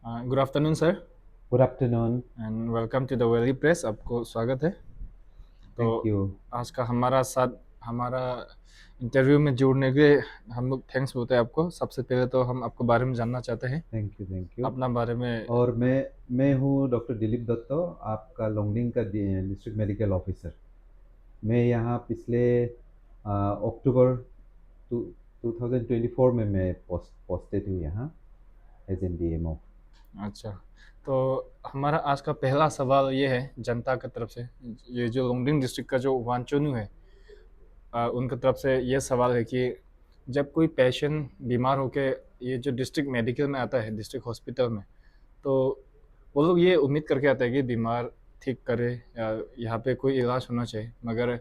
Good afternoon sir good afternoon. And welcome to the valley press. आपको स्वागत है। तो थैंक यू। आज का हमारा इंटरव्यू में जुड़ने के लिए हम लोग थैंक्स बोलते हैं आपको। सबसे पहले तो हम आपको बारे में जानना चाहते हैं, थैंक यू। Thank you. अपना बारे में। और मैं हूँ डॉक्टर दिलीप दत्तो, आपका लोंगडिंग का डिस्ट्रिक्ट मेडिकल ऑफिसर। मैं यहाँ पिछले अक्टूबर टू 2024 में मैं पोस्टेड हूँ यहाँ एज एन डीएमओ। अच्छा, तो हमारा आज का पहला सवाल ये है जनता की तरफ से। ये जो लोंगडिंग डिस्ट्रिक्ट का जो वांचुनु है, उनकी तरफ से ये सवाल है कि जब कोई पेशेंट बीमार होके ये जो डिस्ट्रिक्ट मेडिकल में आता है, डिस्ट्रिक्ट हॉस्पिटल में, तो वो लोग ये उम्मीद करके आते हैं कि बीमार ठीक करे या यहाँ पे कोई इलाज होना चाहिए। मगर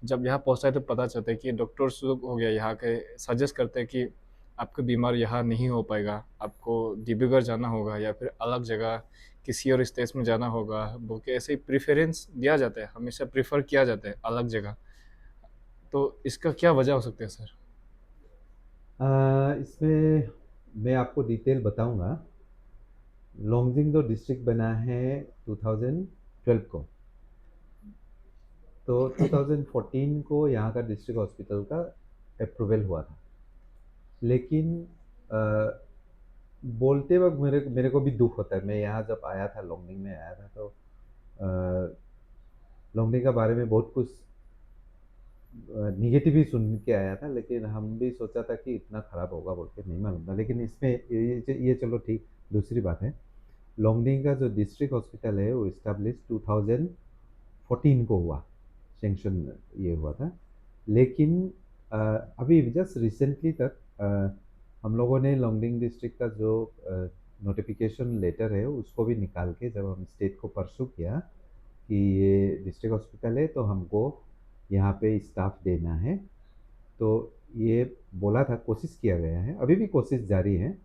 जब यहाँ पहुँचता है तो पता चलता है कि डॉक्टर्स लोग हो गया यहाँ के सजेस्ट करते हैं कि आपका बीमार यहाँ नहीं हो पाएगा, आपको डिब्रूगढ़ जाना होगा या फिर अलग जगह किसी और स्टेट में जाना होगा बोल के ऐसे ही प्रेफरेंस दिया जाता है, हमेशा प्रेफर किया जाता है अलग जगह। तो इसका क्या वजह हो सकता है सर? इसमें मैं आपको डिटेल बताऊंगा। लोंगडिंग जो डिस्ट्रिक्ट बना है 2012 को, तो 2014 को यहाँ का डिस्ट्रिक्ट हॉस्पिटल का अप्रूवल हुआ था। लेकिन अ, बोलते वक्त मेरे मेरे को भी दुख होता है। मैं यहाँ जब आया था, लोंगडिंग में आया था, तो लोंगडिंग का बारे में बहुत कुछ निगेटिव ही सुन के आया था। लेकिन हम भी सोचा था कि इतना खराब होगा बोल के नहीं मालूम था। लेकिन इसमें ये चलो ठीक, दूसरी बात है। लोंगडिंग का जो डिस्ट्रिक्ट हॉस्पिटल है वो इस्टेब्लिश 2014 को हुआ, सेंक्शन ये हुआ था। लेकिन अभी जस्ट रिसेंटली तक हम लोगों ने लोंगडिंग डिस्ट्रिक्ट का जो नोटिफिकेशन लेटर है उसको भी निकाल के जब हम स्टेट को परसू किया कि ये डिस्ट्रिक्ट हॉस्पिटल है तो हमको यहाँ पे स्टाफ देना है, तो ये बोला था, कोशिश किया गया है, अभी भी कोशिश जारी है।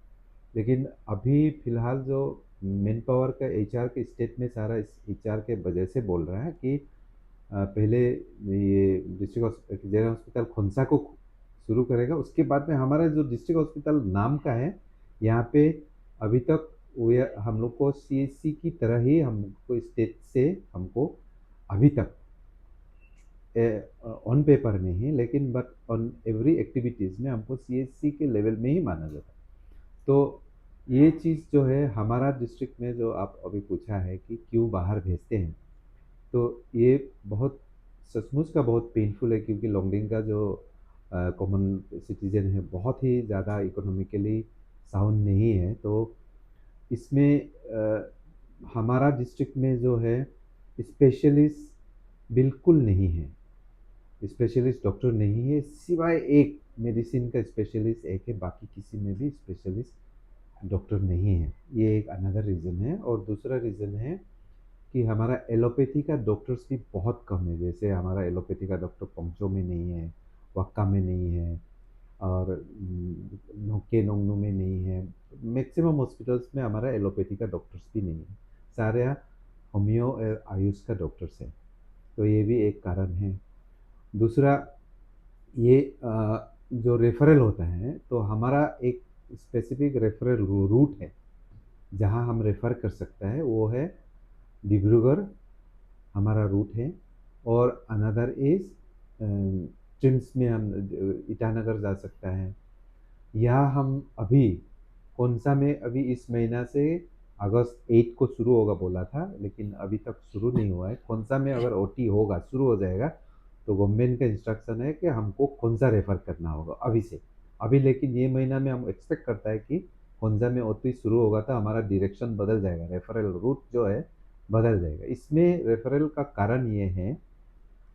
लेकिन अभी फिलहाल जो मेन पावर का एचआर के स्टेट में सारा इस एचआर के वजह से बोल रहा है कि पहले ये डिस्ट्रिक्ट जनरल हॉस्पिटल खोंसा को शुरू करेगा, उसके बाद में हमारा जो डिस्ट्रिक्ट हॉस्पिटल नाम का है यहाँ पे अभी तक वो हम लोग को सीएचसी की तरह ही हमको स्टेट से हमको अभी तक ऑन पेपर में ही, लेकिन बट ऑन एवरी एक्टिविटीज में हमको सीएचसी के लेवल में ही माना जाता है। तो ये चीज़ जो है हमारा डिस्ट्रिक्ट में, जो आप अभी पूछा है कि क्यों बाहर भेजते हैं, तो ये बहुत सचमुच का बहुत पेनफुल है, क्योंकि लोंगडिंग का जो कॉमन सिटीजन है बहुत ही ज़्यादा इकोनॉमिकली साउंड नहीं है। तो इसमें हमारा डिस्ट्रिक्ट में जो है स्पेशलिस्ट बिल्कुल नहीं है, स्पेशलिस्ट डॉक्टर नहीं है, सिवाय एक मेडिसिन का स्पेशलिस्ट एक है, बाकी किसी में भी स्पेशलिस्ट डॉक्टर नहीं है। ये एक अनदर रीज़न है। और दूसरा रीज़न है कि हमारा एलोपैथी का डॉक्टर्स भी बहुत कम है। जैसे हमारा एलोपैथी का डॉक्टर पंचो में नहीं है, वक्का में नहीं है, और नोके नोंगनू में नहीं है। मैक्सिमम हॉस्पिटल्स में हमारा एलोपैथी का डॉक्टर्स भी नहीं है, सारे होम्यो और आयुष का डॉक्टर्स है। तो ये भी एक कारण है। दूसरा, ये जो रेफरल होता है, तो हमारा एक स्पेसिफिक रेफरल रूट है जहाँ हम रेफ़र कर सकता है, वो है डिब्रूगढ़, हमारा रूट है। और अनदर इज ट्रिम्स में हम ईटानगर जा सकता है। यहाँ हम अभी कौनसा में अभी इस महीना से अगस्त 8 को शुरू होगा बोला था, लेकिन अभी तक शुरू नहीं हुआ है। कौनसा में अगर ओटी होगा, शुरू हो जाएगा, तो गवर्नमेंट का इंस्ट्रक्शन है कि हमको कौनसा रेफर करना होगा अभी से अभी। लेकिन ये महीना में हम एक्सपेक्ट करता है कि कौनसा में ओटी शुरू होगा तो हमारा डायरेक्शन बदल जाएगा, रेफरल रूट जो है बदल जाएगा। इसमें रेफरल का कारण ये है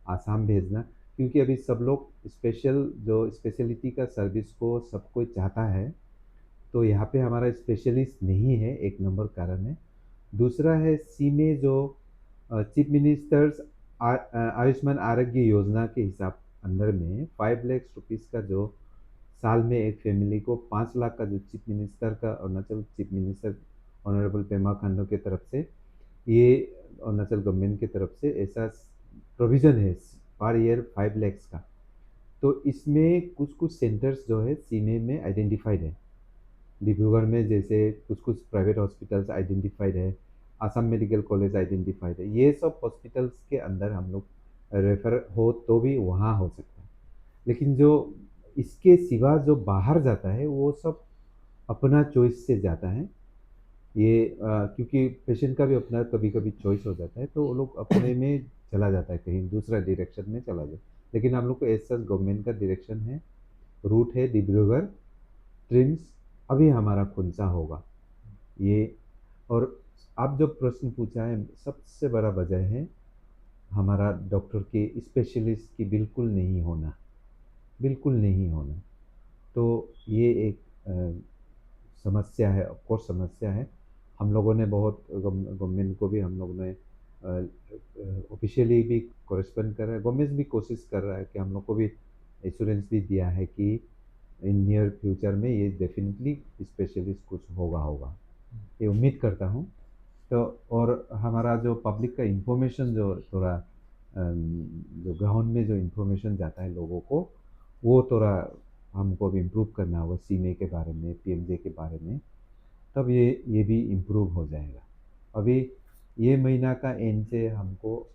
आसाम भेजना, क्योंकि अभी सब लोग स्पेशल जो स्पेशलिटी का सर्विस को सब कोई चाहता है। तो यहाँ पे हमारा स्पेशलिस्ट नहीं है, एक नंबर कारण है। दूसरा है सी में जो चीफ मिनिस्टर्स आयुष्मान आरोग्य योजना के हिसाब अंदर में 5 लाख रुपीज़ का जो साल में एक फैमिली को 5 लाख का जो चीफ मिनिस्टर का, Arunachal chief minister honourable Pema Khandu की तरफ से, ये अरुणाचल गवर्नमेंट की तरफ से ऐसा प्रोविज़न है पर ईयर 5 लाख का। तो इसमें कुछ कुछ सेंटर्स जो है सीमे में आइडेंटिफाइड है। डिब्रूगढ़ में जैसे कुछ कुछ प्राइवेट हॉस्पिटल्स आइडेंटिफाइड है, आसाम मेडिकल कॉलेज आइडेंटिफाइड है, ये सब हॉस्पिटल्स के अंदर हम लोग रेफर हो तो भी वहाँ हो सकता है। लेकिन जो इसके सिवा जो बाहर जाता है वो सब अपना चॉइस से जाता है। ये क्योंकि पेशेंट का भी अपना कभी कभी चॉइस हो जाता है, तो वो लोग अपने में चला जाता है, कहीं दूसरा डायरेक्शन में चला जाए। लेकिन हम लोग को ऐसा गवर्नमेंट का डायरेक्शन है, रूट है डिब्रूगढ़, ट्रिम्स, अभी हमारा खुंसा होगा ये। और आप जो प्रश्न पूछा है, सबसे बड़ा वजह है हमारा डॉक्टर के स्पेशलिस्ट की बिल्कुल नहीं होना, बिल्कुल नहीं होना। तो ये एक समस्या है, ऑफकोर्स समस्या है। हम लोगों ने बहुत गवर्नमेंट को भी हम लोगों ने ऑफिशियली भी कॉरेस्पॉन्ड कर रहा है, गवर्नमेंट भी कोशिश कर रहा है कि हम लोग को भी एश्योरेंस भी दिया है कि इन नियर फ्यूचर में ये डेफिनेटली स्पेशलिस्ट कुछ होगा, ये उम्मीद करता हूँ। तो और हमारा जो पब्लिक का इंफॉर्मेशन जो थोड़ा जो ग्राउंड में जो इंफॉर्मेशन जाता है लोगों को, वो थोड़ा हमको भी इम्प्रूव करना होगा, सीमे के बारे में, पीएमजे के बारे में। तब ये भी इम्प्रूव हो जाएगा। अभी ये महीना का एंड से हमको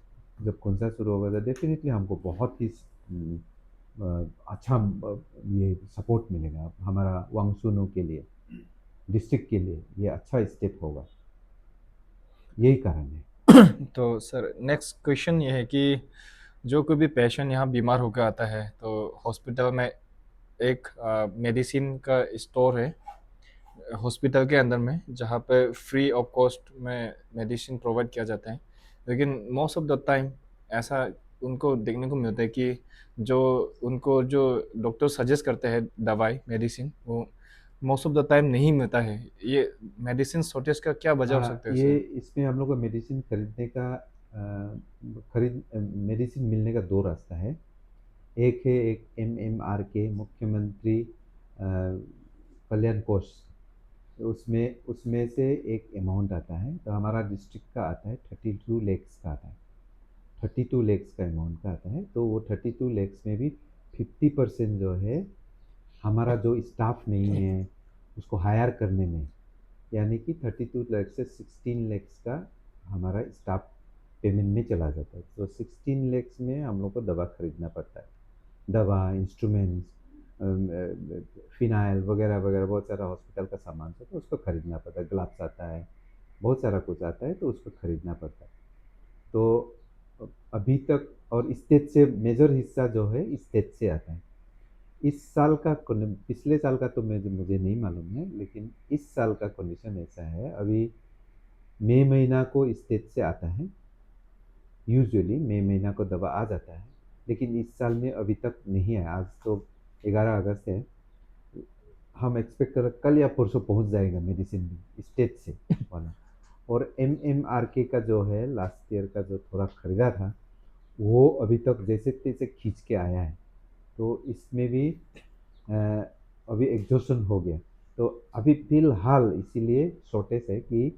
जब कौन शुरू होगा तो डेफिनेटली हमको बहुत ही अच्छा ये सपोर्ट मिलेगा हमारा वांगसुनु के लिए, डिस्ट्रिक्ट के लिए ये अच्छा स्टेप होगा, यही कारण है। तो सर नेक्स्ट क्वेश्चन ये है कि जो कोई भी पेशेंट यहाँ बीमार होकर आता है तो हॉस्पिटल में एक मेडिसिन का स्टोर है हॉस्पिटल के अंदर में, जहाँ पे फ्री ऑफ कॉस्ट में मेडिसिन प्रोवाइड किया जाता है। लेकिन मोस्ट ऑफ द टाइम ऐसा उनको देखने को मिलता है कि जो उनको जो डॉक्टर सजेस्ट करते हैं दवाई मेडिसिन, वो मोस्ट ऑफ द टाइम नहीं मिलता है। ये मेडिसिन शॉर्टेज का क्या वजह हो हाँ, सकता है ये सर? इसमें हम लोग को मेडिसिन खरीदने का खरीद मेडिसिन मिलने का दो रास्ता है। एक है एक MMR के मुख्यमंत्री कल्याण कोष, उसमें उसमें से एक अमाउंट आता है, तो हमारा डिस्ट्रिक्ट का आता है 32 lakhs का आता है, 32 lakhs का अमाउंट का आता है। तो वो 32 lakhs में भी 50% जो है हमारा जो स्टाफ नहीं है उसको हायर करने में, यानी कि 32 lakhs से 16 lakhs का हमारा स्टाफ पेमेंट में चला जाता है। तो 16 lakhs में हम लोग को दवा खरीदना पड़ता है, दवा, इंस्ट्रूमेंट्स, फिनाइल वगैरह वगैरह, बहुत सारा हॉस्पिटल का सामान था तो उसको खरीदना पड़ता है, ग्लव्स आता है, बहुत सारा कुछ आता है तो उसको खरीदना पड़ता है। तो अभी तक, और स्टेट से मेजर हिस्सा जो है स्टेट से आता है। इस साल का पिछले साल का तो मुझे नहीं मालूम है, लेकिन इस साल का कंडीशन ऐसा है, अभी मई महीना को स्टेट से आता है, यूजुअली मई महीना को दवा आ जाता है, लेकिन इस साल में अभी तक नहीं है। आज तो 11 अगस्त है, हम एक्सपेक्ट कर कल या परसों पहुंच जाएगा मेडिसिन भी स्टेट से वाला। और MMRK का जो है लास्ट ईयर का जो थोड़ा खरीदा था, वो अभी तक जैसे तैसे खींच के आया है, तो इसमें भी अ, अभी एग्जॉशन हो गया। तो अभी फिलहाल इसीलिए शॉर्टेज है कि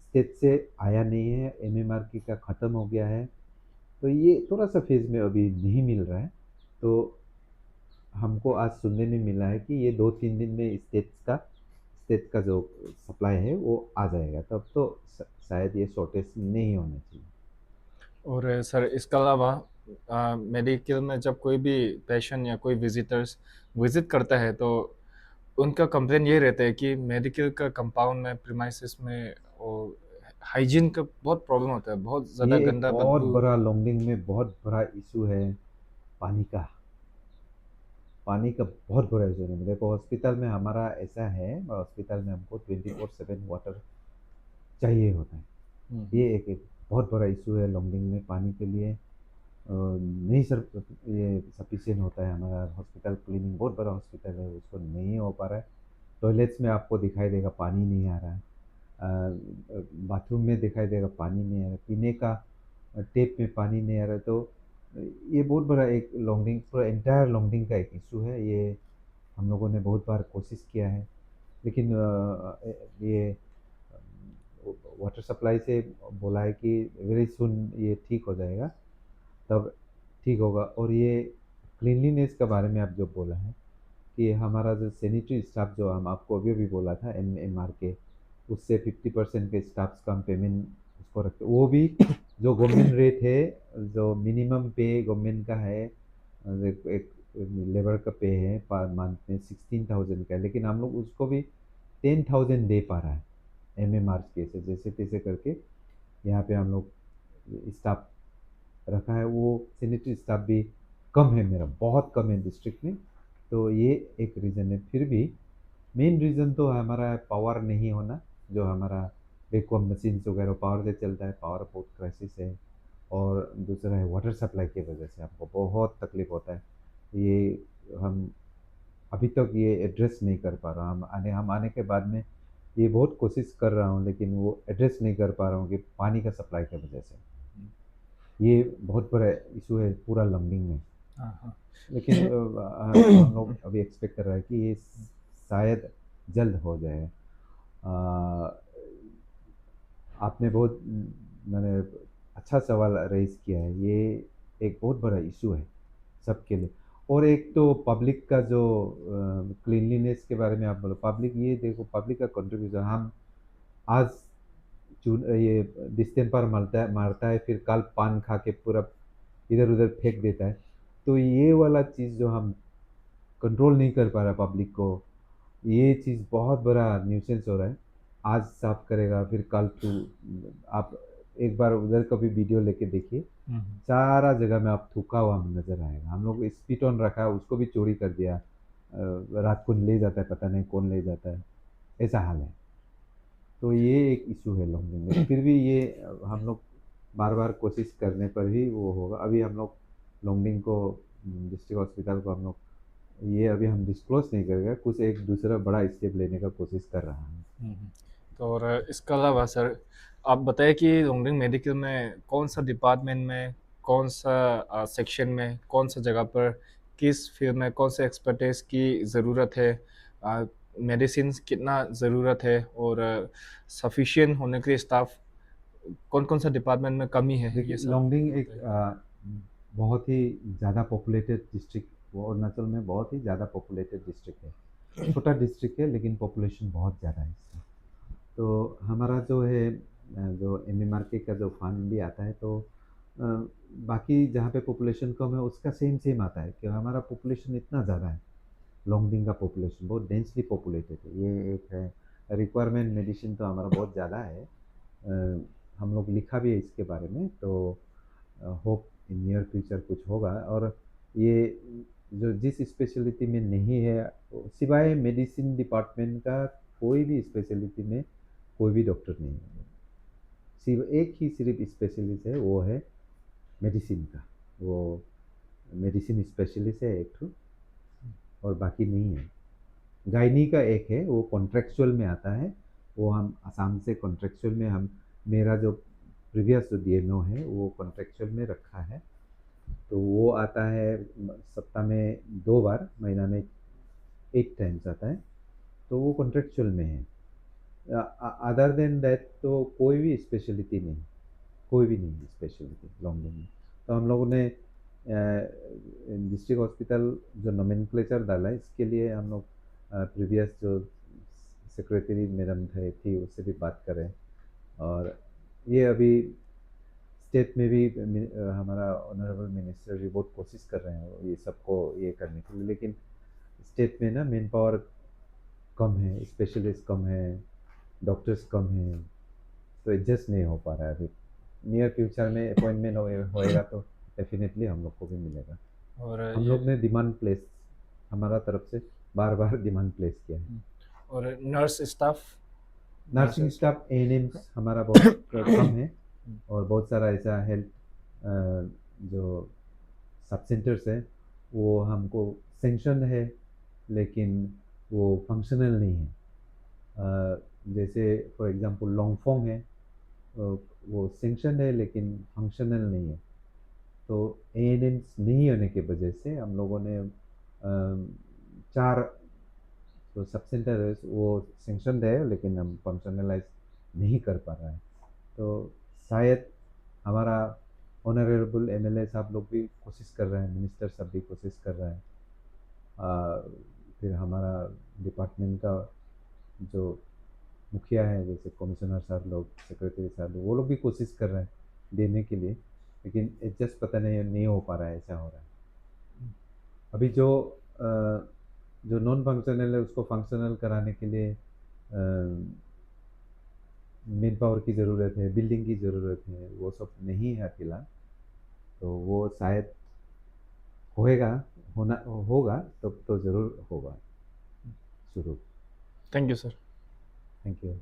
स्टेट से आया नहीं है, MMRK का ख़त्म हो गया है, तो ये थोड़ा सा फेज में अभी नहीं मिल रहा है। तो हमको आज सुनने में मिला है कि ये 2-3 दिन में स्टेट का जो सप्लाई है वो आ जाएगा, तब तो शायद ये शॉर्टेज नहीं होना चाहिए। और सर इसके अलावा मेडिकल में जब कोई भी पेशेंट या कोई विजिटर्स विजिट करता है तो उनका कंप्लेन ये रहता है कि मेडिकल का कंपाउंड में प्रीमाइसिस में और हाइजीन का बहुत प्रॉब्लम होता है, बहुत ज़्यादा ये एक गंदा बहुत बदबू। बड़ा लॉन्गडिंग में बहुत बड़ा इशू है, पानी का। पानी का बहुत बड़ा इशू है। देखो हॉस्पिटल में हमारा ऐसा है, हॉस्पिटल में हमको 24/7 वाटर चाहिए होता है। हम्म। ये एक बहुत बड़ा इशू है लॉन्गडिंग में पानी के लिए। नहीं सर, ये सफिशिएंट होता है, हमारा हॉस्पिटल क्लीनिंग बहुत बड़ा हॉस्पिटल है, उसको नहीं हो पा रहा है। टॉयलेट्स में आपको दिखाई देगा पानी नहीं आ रहा है, बाथरूम में दिखाई देगा पानी नहीं आ रहा है, पीने का टेप में पानी नहीं आ रहा है। तो ये बहुत बड़ा एक लॉन्गडिंग, पूरा एंटायर लॉन्गडिंग का एक इशू है ये। हम लोगों ने बहुत बार कोशिश किया है, लेकिन ये वाटर सप्लाई से बोला है कि वेरी सुन ये ठीक हो जाएगा, तब ठीक होगा। और ये क्लीनलीनेस के बारे में आप जो बोला है, कि हमारा जो सैनिटरी स्टाफ जो हम आपको अभी अभी बोला था MMR के, उससे 50% के स्टाफ्स का हम पेमेंट उसको रखते, वो भी जो गवर्नमेंट रेट है, जो मिनिमम पे गवर्नमेंट का है, एक लेबर का पे है पर मंथ में 16,000 का है, लेकिन हम लोग उसको भी 10,000 दे पा रहा है MMR के से, जैसे तैसे करके यहाँ पे हम लोग स्टाफ रखा है। वो सैनिटरी स्टाफ भी कम है, मेरा बहुत कम है डिस्ट्रिक्ट में, तो ये एक रीज़न है। फिर भी मेन रीज़न तो हमारा पावर नहीं होना, जो हमारा वैक्यूम मशीन्स वगैरह पावर से चलता है, पावर बहुत क्राइसिस है। और दूसरा है वाटर सप्लाई की वजह से हमको बहुत तकलीफ होता है। ये हम अभी तक ये एड्रेस नहीं कर पा रहा, हम आने के बाद में ये बहुत कोशिश कर रहा हूँ, लेकिन वो एड्रेस नहीं कर पा रहा हूँ कि पानी का सप्लाई की वजह से। ये बहुत बड़ा इशू है पूरा लॉन्गडिंग में। हाँ हाँ। लेकिन हम लोग अभी एक्सपेक्ट कर रहे हैं कि ये शायद जल्द हो जाए। आपने बहुत मैंने अच्छा सवाल रेज किया है। ये एक बहुत बड़ा इशू है सबके लिए। और एक तो पब्लिक का जो क्लीनलीनेस के बारे में आप बोलो, पब्लिक ये देखो, पब्लिक का कंट्रीब्यूशन, हम आज चून ये डिस्टेम्पर मारता है, फिर कल पान खा के पूरा इधर उधर फेंक देता है। तो ये वाला चीज़ जो हम कंट्रोल नहीं कर पा रहा पब्लिक को, ये चीज़ बहुत बड़ा न्यूसेंस हो रहा है। आज साफ करेगा, फिर कल तू, आप एक बार उधर का भी वीडियो लेके देखिए, सारा जगह में आप थूका हुआ नजर आएगा। हम लोग स्पीड ऑन रखा है, उसको भी चोरी कर दिया, रात को ले जाता है, पता नहीं कौन ले जाता है, ऐसा हाल है। तो ये एक इशू है लॉन्गडिंग में। फिर भी ये हम लोग बार बार कोशिश करने पर ही वो होगा। अभी हम लोग लॉन्गडिंग को डिस्ट्रिक्ट हॉस्पिटल को हम लोग ये अभी हम डिस्क्लोज नहीं करेंगे, कुछ एक दूसरा बड़ा स्टेप लेने का कोशिश कर रहा है। तो और इसके अलावा सर, आप बताइए कि लॉन्गडिंग मेडिकल में कौन सा डिपार्टमेंट में, कौन सा सेक्शन में, कौन सा जगह पर, किस फील्ड में कौन से एक्सपर्टीज की ज़रूरत है, मेडिसिन कितना ज़रूरत है, और सफिशिएंट होने के लिए स्टाफ कौन कौन सा डिपार्टमेंट में कमी है, देखिए ये सब लॉन्गडिंग एक बताइए। बहुत ही ज़्यादा पॉपुलेटेड डिस्ट्रिक्ट, वो अरुणाचल में बहुत ही ज़्यादा पॉपुलेटेड डिस्ट्रिक्ट है। छोटा डिस्ट्रिक्ट है लेकिन पॉपुलेशन बहुत ज़्यादा है इसका। तो हमारा जो है जो MMRK का जो फंड भी आता है, तो बाकी जहाँ पे पॉपुलेशन कम है उसका सेम सेम आता है, कि हमारा पॉपुलेशन इतना ज़्यादा है। लॉन्गडिंग का पॉपुलेशन बहुत डेंसली पॉपुलेटेड है, ये एक है। रिक्वायरमेंट मेडिसिन तो हमारा बहुत ज़्यादा है। हम लोग लिखा भी है इसके बारे में, तो होप इन नियर फ्यूचर कुछ होगा। और ये जो जिस स्पेशलिटी में नहीं है, सिवाय मेडिसिन डिपार्टमेंट का, कोई भी स्पेशलिटी में कोई भी डॉक्टर नहीं है। सिर्फ एक ही सिर्फ स्पेशलिस्ट है, वो है मेडिसिन का। वो मेडिसिन स्पेशलिस्ट है एक ठो, और बाकी नहीं है। गायनी का एक है, वो कॉन्ट्रेक्चुअल में आता है। वो हम आसाम से कॉन्ट्रेक्चुअल में, हम मेरा जो प्रीवियस जो DMO है वो कॉन्ट्रेक्चुअल में रखा है, तो वो आता है सप्ताह में 2 बार, महीना में 8 टाइम्स आता है, तो वो कॉन्ट्रेक्चुअल में है। अदर देन दैट तो कोई भी स्पेशलिटी नहीं, कोई भी नहीं स्पेशलिटी लॉन्गडिंग में। तो हम लोगों ने डिस्ट्रिक्ट हॉस्पिटल जो नोमेनक्लेचर डाला है, इसके लिए हम लोग प्रीवियस जो सेक्रेटरी मैडम थी उससे भी बात करें। और ये अभी स्टेट में भी हमारा ऑनरेबल मिनिस्टर भी बहुत कोशिश कर रहे हैं ये सबको ये करने के लिए, लेकिन स्टेट में ना मैन पावर कम है, स्पेशलिस्ट कम है, डॉक्टर्स कम है, तो एडजस्ट नहीं हो पा रहा है अभी। नियर फ्यूचर में अपॉइंटमेंट होएगा तो डेफिनेटली हम लोग को भी मिलेगा। और हम ये लोग ने डिमांड प्लेस, हमारा तरफ से बार बार डिमांड प्लेस किया है। और nurse staff, nursing nurses. Staff ANMs हमारा बहुत कम है। और बहुत सारा ऐसा हेल्थ जो सब सेंटर्स है, वो हमको सेंक्शन है, लेकिन वो फंक्शनल नहीं है। जैसे फॉर एग्जांपल लोंगफोंग है, वो सेंक्शन है लेकिन फंक्शनल नहीं है। तो ANMs नहीं होने की वजह से हम लोगों ने 4 जो सब सेंटर है वो सेंक्शन है, लेकिन हम फंक्शनलाइज नहीं कर पा रहा है। तो शायद हमारा ऑनरेबल MLA साहब लोग भी कोशिश कर रहे हैं, मिनिस्टर साहब भी कोशिश कर रहे हैं। फिर हमारा डिपार्टमेंट का जो मुखिया है, जैसे कमिश्नर साहब लोग, सेक्रेटरी साहब लोग, वो लोग भी कोशिश कर रहे हैं देने के लिए, लेकिन एडजस्ट पता नहीं हो पा रहा है, ऐसा हो रहा है। अभी जो नॉन फंक्शनल है उसको फंक्शनल कराने के लिए मेन पावर की ज़रूरत है, बिल्डिंग की ज़रूरत है, वो सब नहीं है फिलहाल। तो वो शायद होएगा, होना होगा, तब तो ज़रूर होगा शुरू। Thank you sir. Thank you.